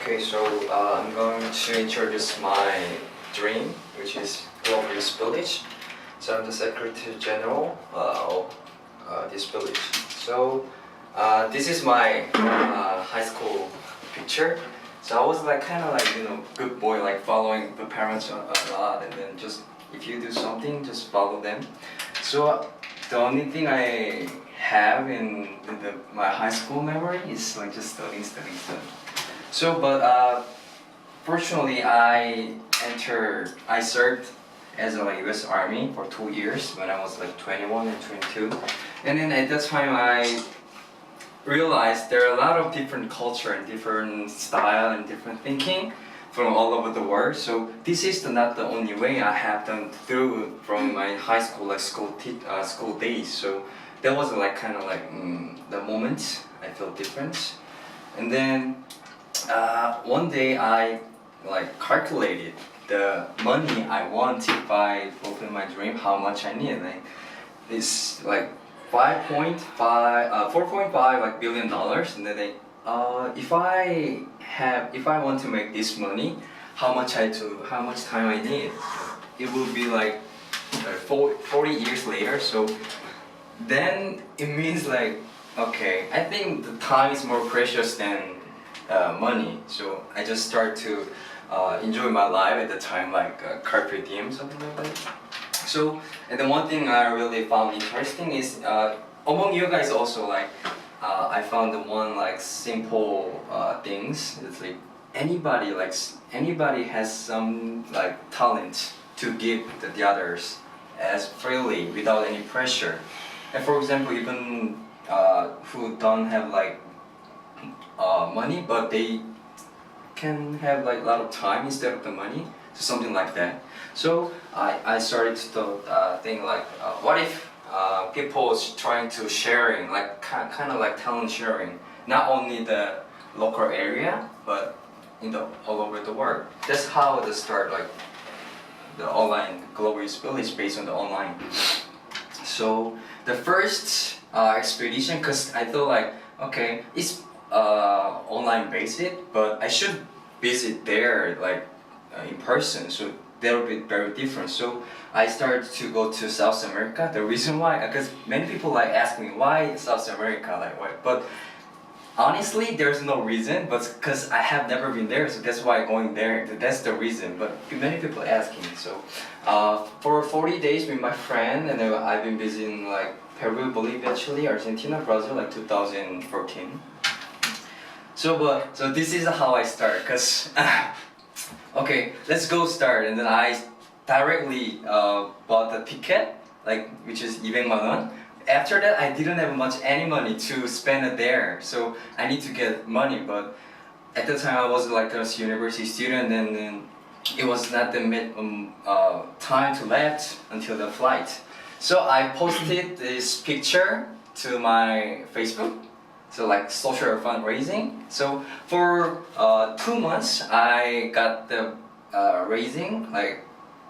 Okay, so I'm going to introduce my dream, which is Global Youth Village. So I'm the Secretary General of this village. So this is my high school picture. So I was like kind of like good boy, like following the parents a lot, and then just if you do something, just follow them. So the only thing I have in my high school memory is like just studying. So, but fortunately, I served as a U.S. Army for 2 years when I was like 21 and 22, and then at that time I realized there are a lot of different culture and different style and different thinking from all over the world. So this is not the only way I have done through from my high school like school days. So that was like kind of like the moment I felt different, and then one day I like calculated the money I want if I fulfill my dream, how much I need. Like it's like 4.5 like billion dollars, and then if I want to make this money, how much time I need? It will be like 40 years later. So then it means like, okay, I think the time is more precious than money. So I just start to enjoy my life at the time, like carpe diem, something like that. So, and then one thing I really found interesting is among you guys also, like I found the one like simple things. It's like anybody has some like talent to give to the others as freely without any pressure. And for example, even who don't have like money, but they can have like a lot of time instead of the money, so something like that. So I started to think like, what if people is trying to sharing, like kind of like talent sharing, not only the local area, but all over the world. That's how the start, like the online Global Youth Village based on the online. So the first expedition, because I thought like, okay, it's online based, but I should visit there like in person, so that'll be very different. So I started to go to South America. The reason why, because many people like ask me why South America, like why, but honestly there's no reason, but because I have never been there, so that's why I'm going there. That's the reason. But many people asking. So for 40 days with my friend, and then I've been visiting like Peru, Bolivia, Chile, Argentina, Brazil, like 2014. So this is how I start, cause okay, let's go start, and then I directly bought the ticket, like which is 200만 원. After that, I didn't have any money to spend it there, so I need to get money. But at the time, I was like a university student, and then it was not the time to left until the flight. So I posted this picture to my Facebook. So like social fundraising. So for 2 months, I got the raising like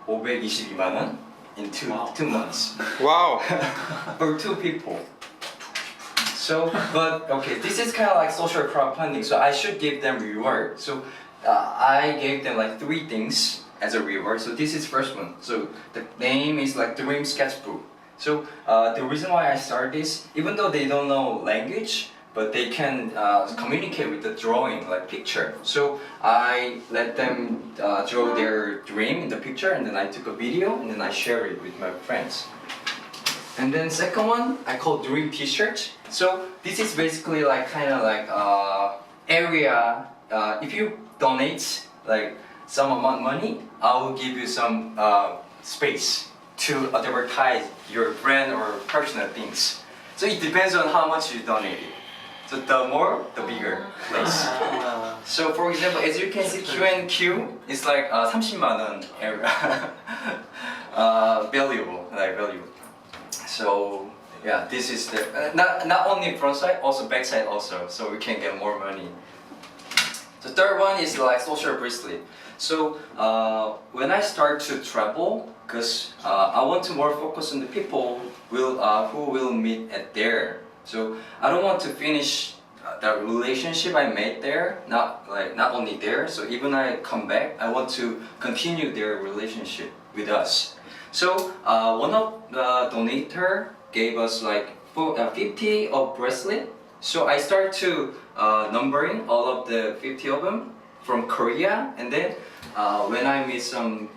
522만 원 in two months. Wow. For 2 people. So, but okay, this is kind of like social crowdfunding. So I should give them reward. So I gave them like 3 things as a reward. So this is first one. So the name is like Dream Sketchbook. So the reason why I started this, even though they don't know language, but they can communicate with the drawing, like picture. So I let them draw their dream in the picture, and then I took a video, and then I share it with my friends. And then second one, I call Dream T-shirt. So this is basically like kind of like area. If you donate like some amount of money, I will give you some space to advertise your brand or personal things. So it depends on how much you donate. So the more, the bigger place. So for example, as you can see, Q&Q is like 30만 원 area. Valuable. So yeah, this is the not only front side, also back side also. So we can get more money. The third one is like social bracelet. So when I start to travel, because I want to more focus on the people who will meet at there. So I don't want to finish that relationship I made there, not only there, so even I come back, I want to continue their relationship with us. So one of the donator gave us like 50 of bracelet. So I start to numbering all of the 50 of them from Korea, and then when I meet some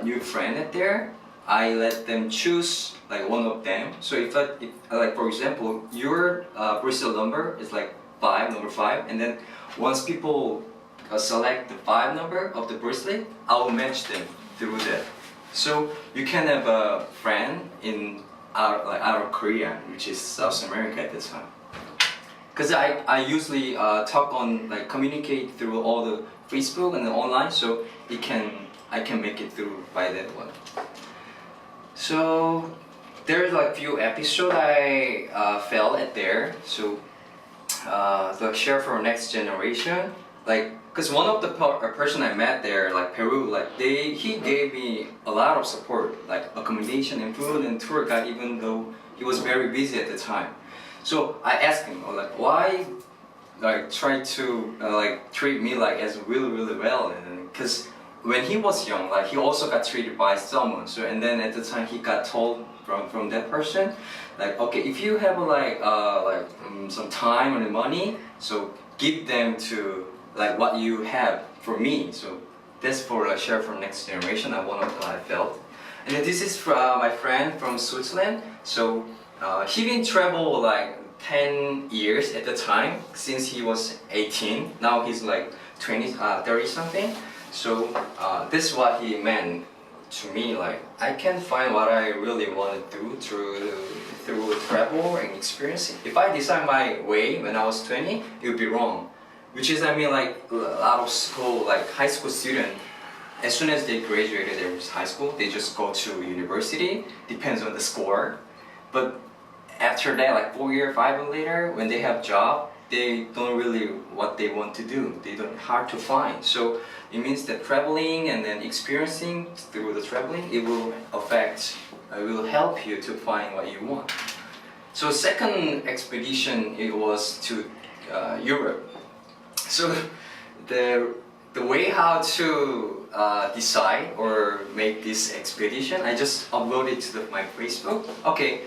new friend at there, I let them choose like one of them. So if like for example, your bracelet number is like number 5, and then once people select the 5 number of the bracelet, I will match them through that. So you can have a friend in out of Korea, which is South America at the time. Because I usually talk on like communicate through all the Facebook and the online, so I can make it through by that one. So there's like few episodes I felt at there. So the share for next generation, like because one of the person I met there, like Peru, like he gave me a lot of support, like accommodation and food and tour guide, even though he was very busy at the time. So I asked him, like, why, like, try to like treat me like as really well, and because when he was young, like he also got treated by someone. So and then at the time he got told from that person, like, okay, if you have some time and money, so give them to like what you have for me. So that's for like share for next generation. I felt, and then this is from my friend from Switzerland. So he been travel like 10 years at the time since he was 18. Now he's like 30 something. So this is what he meant to me. Like I can find what I really want to do through travel and experience. If I design my way when I was 20, it would be wrong. Which is, I mean, like a lot of school, like high school student, as soon as they graduated their high school, they just go to university. Depends on the score. But after that, like 4 years, 5 years later, when they have job, they don't really what they want to do. They don't hard to find. So it means that traveling and then experiencing through the traveling, it will help you to find what you want. So second expedition, it was to Europe. So the way how to decide or make this expedition, I just uploaded to my Facebook. Okay,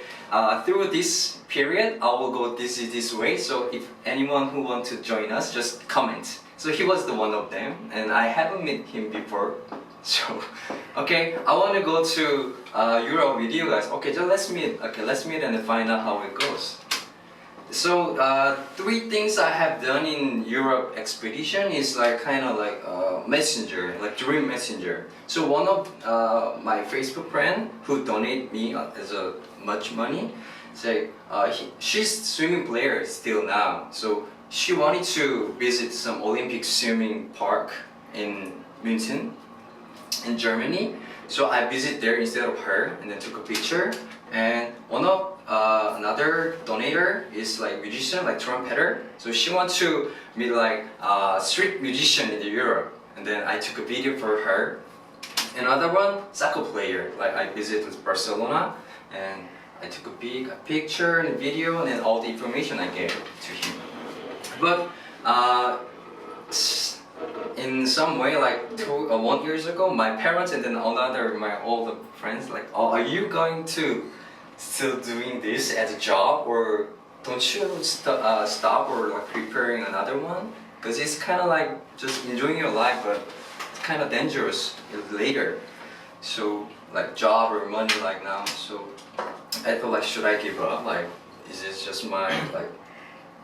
through this period, I will go this way. So if anyone who want to join us, just comment. So he was the one of them, and I haven't met him before. So, okay, I want to go to Europe with you guys. Okay, so let's meet. Okay, let's meet and find out how it goes. So 3 things I have done in Europe expedition is like kind of like messenger, like dream messenger. So one of my Facebook friend who donate me as much money, say she's swimming player still now. So she wanted to visit some Olympic swimming park in München, in Germany. So I visit there instead of her and then took a picture. And one of another donator is like musician, like trumpeter. So she wants to meet like street musician in Europe, and then I took a video for her. Another one, soccer player. Like I visited Barcelona, and I took a big picture and video, and then all the information I gave to him. But in some way, like 1 year ago, my parents and then my older friends like, oh, are you going to still doing this as a job, or don't you stop or like preparing another one? Because it's kind of like just enjoying your life, but it's kind of dangerous later. So like job or money like now. So I thought like, should I give up? Like, is this just my like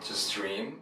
just dream?